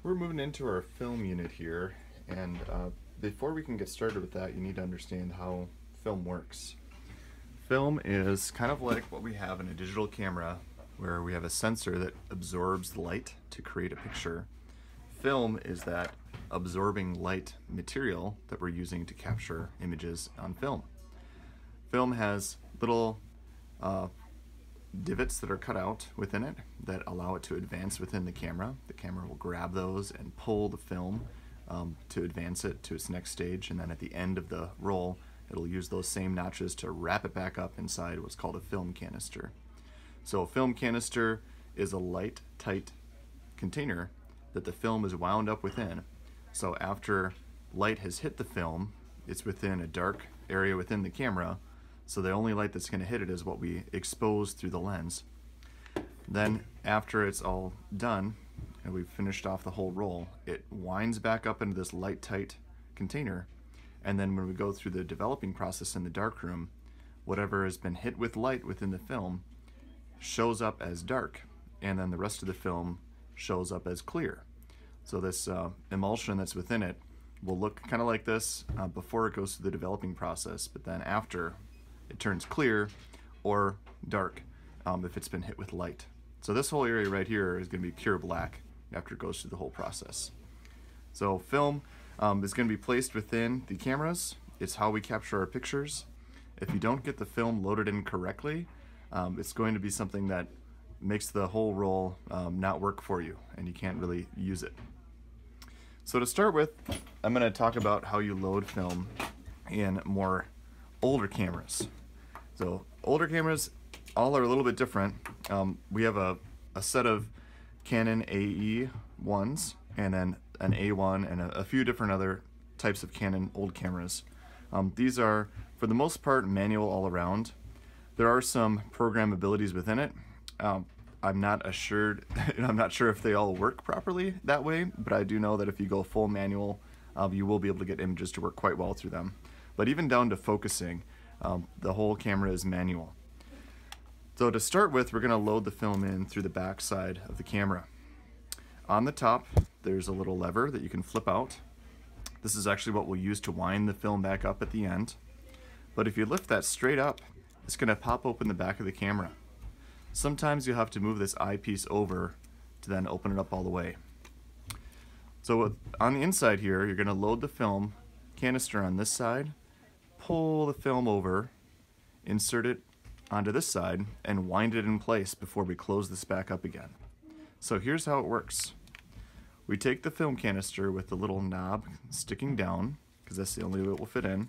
We're moving into our film unit here, and before we can get started with that, you need to understand how film works. Film is kind of like what we have in a digital camera, where we have a sensor that absorbs light to create a picture. Film is that absorbing light material that we're using to capture images on film. Film has little divots that are cut out within it that allow it to advance within the camera. The camera will grab those and pull the film to advance it to its next stage, and then at the end of the roll it'll use those same notches to wrap it back up inside what's called a film canister. So a film canister is a light, tight container that the film is wound up within. So after light has hit the film, it's within a dark area within the camera, so the only light that's going to hit it is what we expose through the lens. Then after it's all done and we've finished off the whole roll, it winds back up into this light tight container, and then when we go through the developing process in the darkroom, whatever has been hit with light within the film shows up as dark, and then the rest of the film shows up as clear. So this emulsion that's within it will look kind of like this before it goes through the developing process, but then after it turns clear or dark if it's been hit with light. So this whole area right here is going to be pure black after it goes through the whole process. So film is going to be placed within the cameras. It's how we capture our pictures. If you don't get the film loaded in correctly, it's going to be something that makes the whole roll not work for you, and you can't really use it. So to start with, I'm going to talk about how you load film in more older cameras. So older cameras all are a little bit different. We have a set of Canon AE1s and then an A1 and a few different other types of Canon old cameras. These are, for the most part, manual all around. There are some programmabilities within it. I'm not sure if they all work properly that way, but I do know that if you go full manual, you will be able to get images to work quite well through them. But even down to focusing, the whole camera is manual. So to start with, we're going to load the film in through the back side of the camera. On the top, there's a little lever that you can flip out. This is actually what we'll use to wind the film back up at the end. But if you lift that straight up, it's going to pop open the back of the camera. Sometimes you'll have to move this eyepiece over to then open it up all the way. So on the inside here, you're going to load the film canister on this side, pull the film over, insert it onto this side, and wind it in place before we close this back up again. So here's how it works. We take the film canister with the little knob sticking down, because that's the only way it will fit in.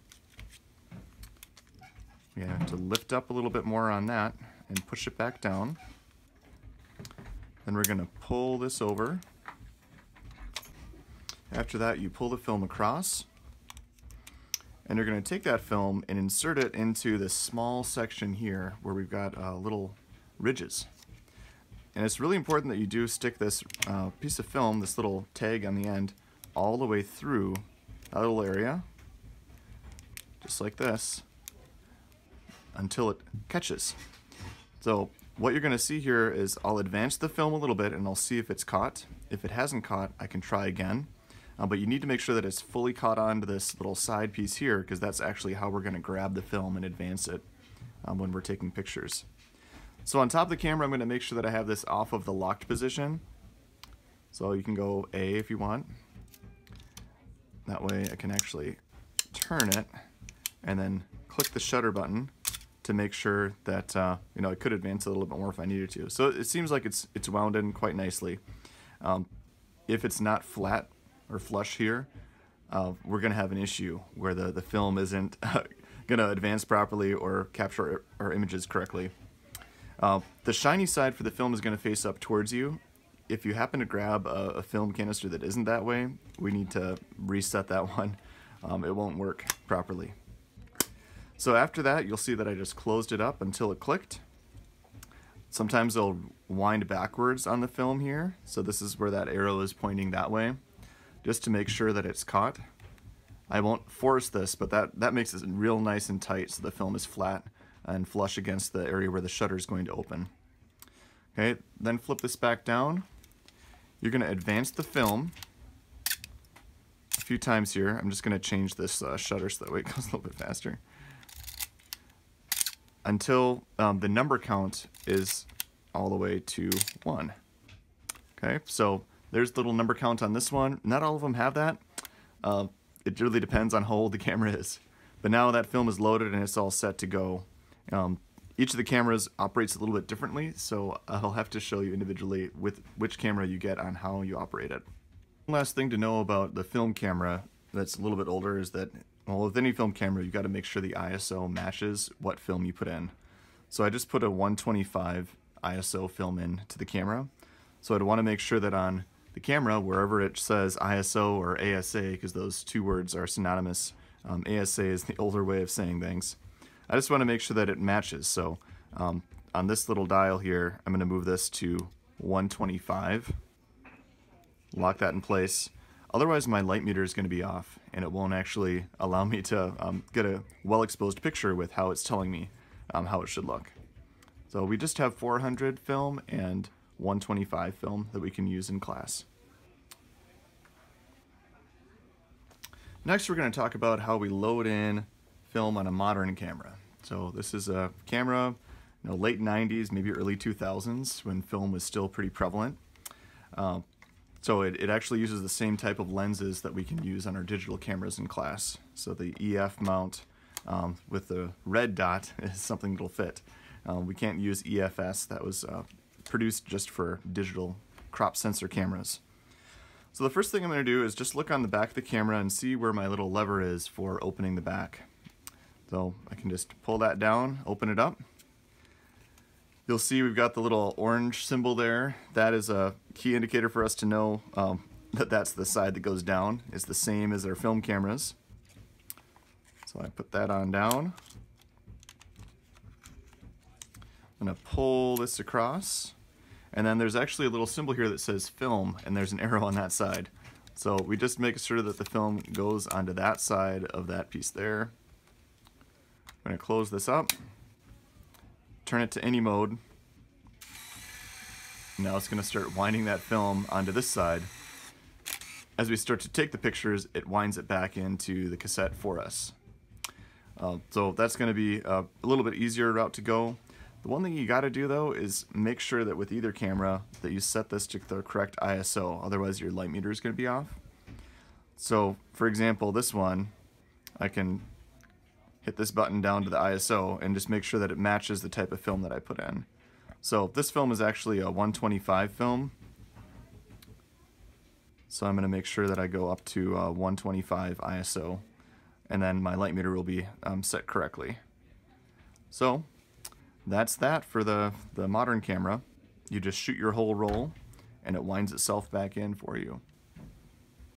We have to lift up a little bit more on that and push it back down. Then we're going to pull this over. After that, you pull the film across, and you're going to take that film and insert it into this small section here where we've got little ridges. And it's really important that you do stick this piece of film, this little tag on the end, all the way through that little area, just like this, until it catches. So what you're going to see here is I'll advance the film a little bit and I'll see if it's caught. If it hasn't caught, I can try again. But you need to make sure that it's fully caught onto this little side piece here, because that's actually how we're going to grab the film and advance it when we're taking pictures. So on top of the camera, I'm going to make sure that I have this off of the locked position. So you can go A if you want. That way I can actually turn it and then click the shutter button to make sure that I could advance it a little bit more if I needed to. So it seems like it's wound in quite nicely. If it's not flat or flush here, we're going to have an issue where the film isn't going to advance properly or capture our images correctly. The shiny side for the film is going to face up towards you. If you happen to grab a film canister that isn't that way, we need to reset that one. It won't work properly. So after that, you'll see that I just closed it up until it clicked. Sometimes it'll wind backwards on the film here, so this is where that arrow is pointing that way, just to make sure that it's caught. I won't force this, but that makes it real nice and tight so the film is flat and flush against the area where the shutter is going to open. Okay, then flip this back down. You're going to advance the film few times here. I'm just going to change this shutter so that way it goes a little bit faster. Until the number count is all the way to 1. Okay, so there's the little number count on this one. Not all of them have that. It really depends on how old the camera is. But now that film is loaded and it's all set to go. Each of the cameras operates a little bit differently, so I'll have to show you individually with which camera you get on how you operate it. One last thing to know about the film camera that's a little bit older is that, well, with any film camera, you've got to make sure the ISO matches what film you put in. So I just put a 125 ISO film in to the camera. So I'd want to make sure that on the camera, wherever it says ISO or ASA, because those two words are synonymous, ASA is the older way of saying things. I just want to make sure that it matches. So on this little dial here, I'm going to move this to 125. Lock that in place. Otherwise my light meter is going to be off and it won't actually allow me to get a well-exposed picture with how it's telling me how it should look. So we just have 400 film and 125 film that we can use in class. Next we're going to talk about how we load in film on a modern camera. So this is a camera, late 90s, maybe early 2000s when film was still pretty prevalent. So it actually uses the same type of lenses that we can use on our digital cameras in class. So the EF mount with the red dot is something that'll fit. We can't use EFS. That was produced just for digital crop sensor cameras. So the first thing I'm going to do is just look on the back of the camera and see where my little lever is for opening the back. So I can just pull that down, open it up. You'll see we've got the little orange symbol there. That is a key indicator for us to know that that's the side that goes down. It's the same as our film cameras. So I put that on down. I'm going to pull this across. And then there's actually a little symbol here that says film, and there's an arrow on that side. So we just make sure that the film goes onto that side of that piece there. I'm going to close this up, turn it to any mode. Now it's going to start winding that film onto this side. As we start to take the pictures, it winds it back into the cassette for us. So that's going to be a little bit easier route to go. The one thing you got to do though is make sure that with either camera that you set this to the correct ISO, otherwise your light meter is going to be off. So for example, this one, I can hit this button down to the ISO and just make sure that it matches the type of film that I put in. So this film is actually a 125 film. So I'm going to make sure that I go up to 125 ISO, and then my light meter will be set correctly. So that's that for the modern camera. You just shoot your whole roll and it winds itself back in for you.